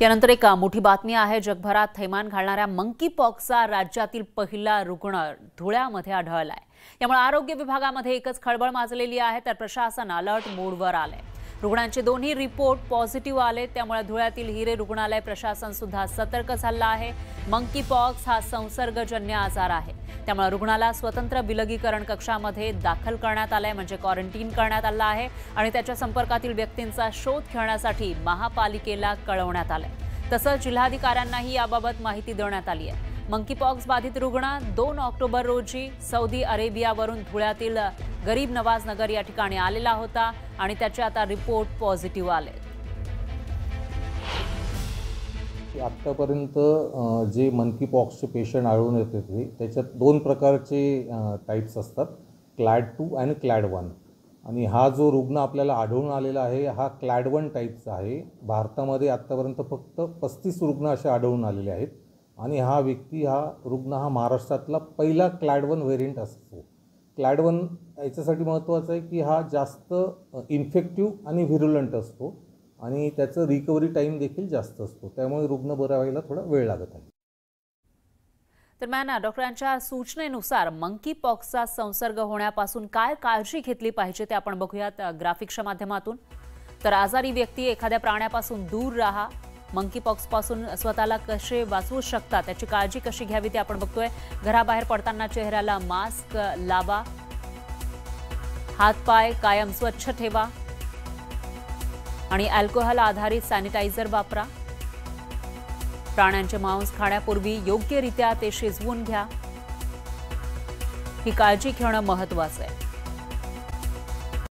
यानंतर एक मोठी बातमी आहे। जगभरात थैमान घालणाऱ्या मंकी पॉक्सचा राज्यातील पहिला रुग्ण धुळ्यामध्ये आढळलाय। यामुळे आरोग्य विभागामध्ये एकच खळबळ माजलेली आहे, तर प्रशासन अलर्ट मोडवर आले। रुग्णांचे दोन्ही रिपोर्ट पॉझिटिव्ह आले, त्यामुळे धुळ्यातील हिरे रुग्णालय प्रशासन सुद्धा सतर्क झालं आहे। मंकी पॉक्स हा संसर्गजन्य आजार आहे, त्यामुळे रुग्णाला स्वतंत्र विलगीकरण कक्षामध्ये दाखल करण्यात आले, म्हणजे क्वारंटाईन करण्यात आलं आहे आणि त्याच्या संपर्कातील व्यक्तींचा शोध घेण्यासाठी महापालिकेला कळवण्यात आले। तसंच जिल्हाधिकाऱ्यांनाही याबाबत माहिती देण्यात आली आहे। मंकी पॉक्स बाधित रुग्ण 2 ऑक्टोबर रोजी सौदी अरेबियावरून धुळ्यातील गरीब नवाज नगर या ठिकाणी आलेला होता आणि त्याचे आता रिपोर्ट पॉझिटिव्ह आले। आतापर्यंत जे मंकी पॉक्सचे पेशंट आढळून येते त्याच्यात 2 प्रकारचे टाइप्स असतात, क्लॅड 2 आणि क्लॅड 1। आणि हा जो रुग्ण आपल्याला आढळून आलेला आहे हा क्लॅड 1 टाइपचा आहे। भारतामध्ये आतापर्यंत फक्त 35 रुग्ण असे आढळून आलेले आहेत आणि हा रुग्ण हा महाराष्ट्रातला पहिला क्लॅड 1 व्हेरियंट असतो। क्लॅड 1 याच्यासाठी महत्त्वाचं आहे की हा जास्त इन्फेक्टिव्ह आणि व्हिरुलंट असतो आणि त्याचं रिकव्हरी टाइम देखील जास्त असतो, त्यामुळे रुग्ण बरा व्हायला थोडा वेळ लागत आहे। दरम्यान डॉक्टरांच्या सूचनेनुसार मंकी पॉक्सचा संसर्ग होण्यापासून काय काळजी घेतली पाहिजे ते आपण बघूयात ग्राफिक्सच्या माध्यमातून। तर आजारी व्यक्ती एखाद्या प्राण्यापासून दूर राहा। मंकी पॉक्स पासून स्वतःला कसे वाचवू शकता त्याची काळजी कशी घ्यावी ते आपण बघतोय। घराबाहेर पडताना चेहऱ्याला मास्क लावा, हातपाय कायम स्वच्छ ठेवा आणि अल्कोहोल आधारित सॅनिटायझर वापरा। प्राण्यांचे मांस खाण्यापूर्वी योग्यरित्या ते शिजवून घ्या। ही काळजी घेणं महत्त्वाचं आहे।